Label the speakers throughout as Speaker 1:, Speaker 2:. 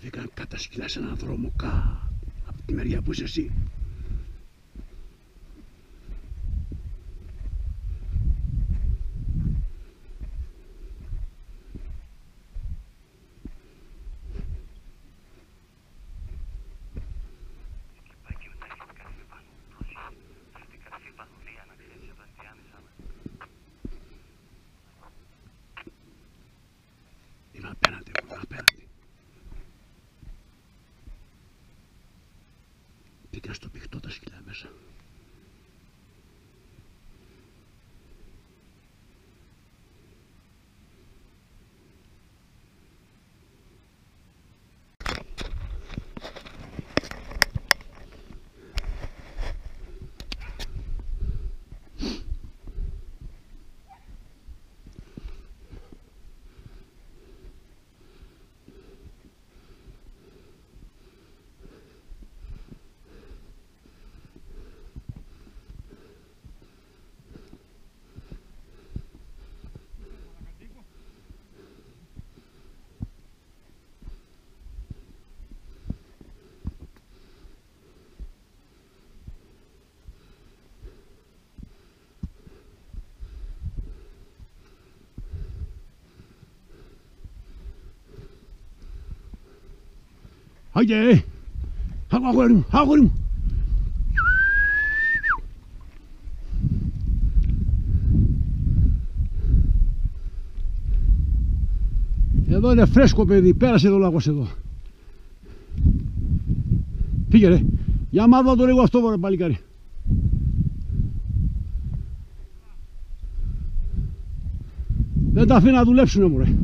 Speaker 1: Κατεβήκαν κάτα σκυλιά σε έναν δρόμο από τη μεριά που είσαι εσύ. Είμαι απέναντι, είμαι απέναντι. Πήγαν στο πηχτό τα σκυλιά μέσα. Άιντε, αγόρι μου, αγόρι μου. Εδώ είναι φρέσκο παιδί, πέρασε εδώ ο λαγός εδώ. Φύγε ρε, για μάδα το λίγο αυτό ρε παλικάρι. Δεν τα αφήνω να δουλέψουνε μου ρε.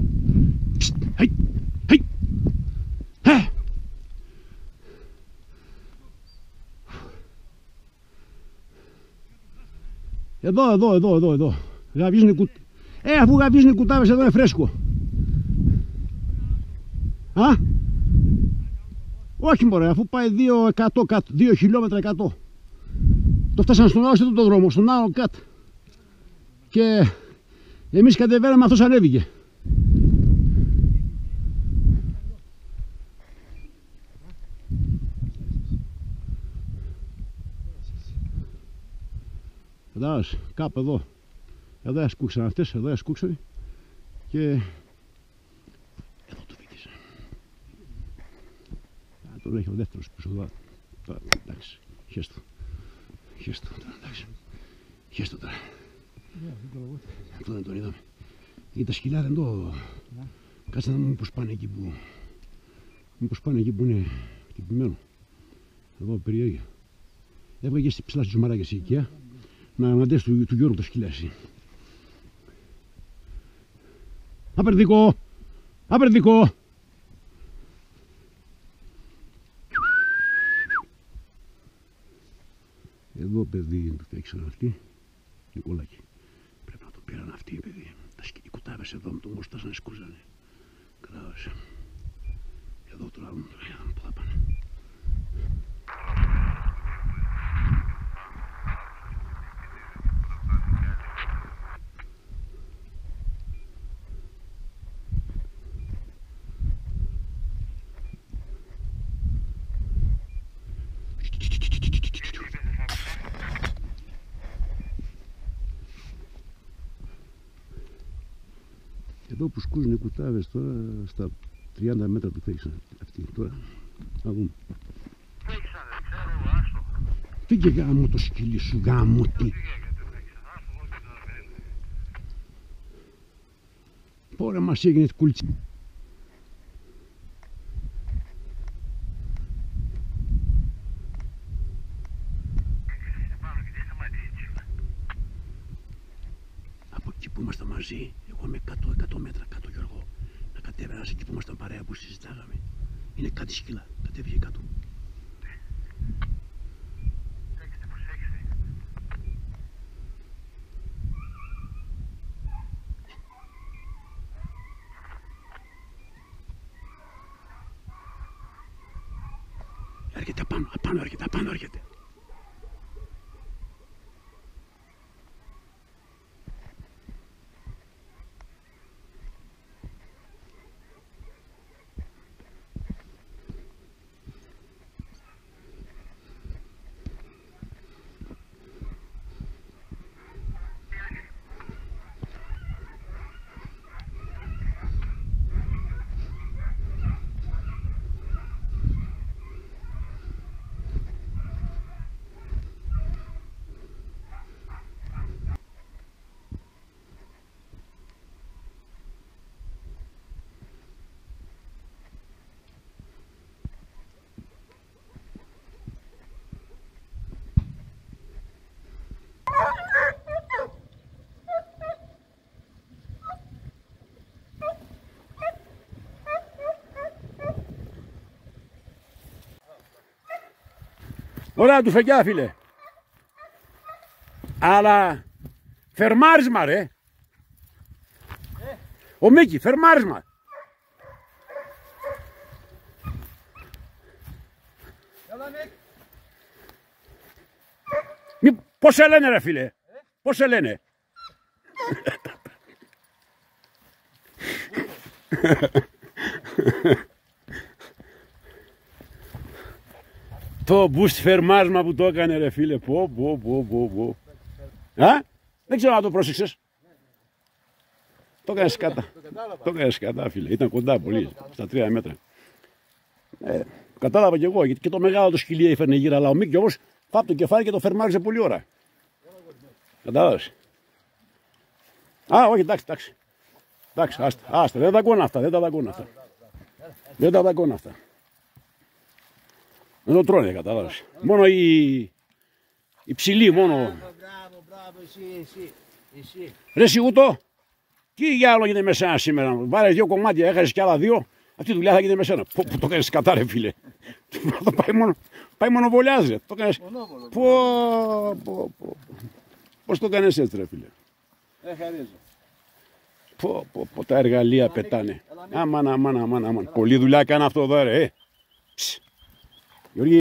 Speaker 1: Εδώ. Γαβίζουν αφού γαβίζουν οι κουτάβες εδώ είναι φρέσκο. Α? Όχι μωρέ, αφού πάει 2 χιλιόμετρα 100. Το φτάσαν στον άλλο σε το δρόμο, στον άλλο κάτω. Και εμείς κατεβαίναμε, αυτός ανέβηκε. Κατάλαβες, κάπου εδώ ασκούξαν αυτές, εδώ ασκούξαν και εδώ το βίδησε. Τον έχει ο δεύτερος πίσω εδώ. Εντάξει, χέστο τώρα, εντάξει. Χέστο τώρα. Αυτό δεν τον είδαμε. Γιατί τα σκυλιά δεν το... Κάτσε να δούμε πως πάνε εκεί που... Μήπως πάνε εκεί που είναι χτυπημένο. Εδώ περιέργεια. Έβγαγε ψηλά στις ζουμαράκες η οικία. Να αντές του Γιώργου τα σκυλιά εσύ. Απερδικό! Απερδικό! Εδώ παιδί το φτιάξαν αυτοί. Νικολάκη. Πρέπει να το πήραν αυτοί παιδί. Οι κουτάβες εδώ με τον Κωστάς να σκούζανε. Κατάλαβες. Εδώ τώρα που θα πάνε. Εδώ που σκούζουν οι κουτάβες τώρα στα 30 μέτρα του φέξαν αυτοί τώρα. Να δούμε. Φύγε γάμο το σκυλί σου, γάμο τι. Πόρα μας έγινε κουλτσι. Από εκεί που ήμασταν μαζί, εγώ είμαι 100 μέτρα κάτω Γιώργο. Να κατέβαινα εκεί που ήμασταν παρέα που συζητάγαμε. Είναι κάτι σκύλα, κατέβηκε κάτω. Έρχεται απάνω έρχεται. Ωραία του φεκιά, φίλε. Αλλά φερμάρισμα, ρε. Ο Μίκη, φερμάρισμα. Πώς σε λένε, ρε φίλε. Πώς σε λένε. Το boost φερμάσμα που το έκανε, ρε φίλε. Πω. Δεν ξέρω αν το πρόσεξες. Το έκανε σκατά. Το έκανε σκατά, φίλε. Ήταν κοντά πολύ. Στα 3 μέτρα. Κατάλαβα κι εγώ. Και το μεγάλο το σκυλί έφερνε γύρω. Αλλά ο Μίκη όμως φάπ το κεφάλι και το φερμάριζε πολύ ώρα. Κατάλαβες. Όχι, εντάξει. Εντάξει, άστα. Δεν τα δαγκώνω αυτά. Δεν τα δαγκώνω αυτά. Δεν το τρώνε, κατάλαβες. Μόνο η ψηλή, μόνο.
Speaker 2: Μπράβο, εσύ.
Speaker 1: Ρε Σιγούτο, τι για άλλο γίνεται με σένα σήμερα. Βάλες 2 κομμάτια, έχασες κι άλλα 2. Αυτή η δουλειά θα γίνεται με σένα. Που το κάνεις κατά, ρε φίλε. Πάει μονοβολιάς, ρε. Το κάνεις. Πώς το κάνεις έτσι, ρε φίλε. Τα εργαλεία πετάνε. Αμάν. Πολλή δουλειά κάνει αυτό εδώ, ρε. Γιώργη.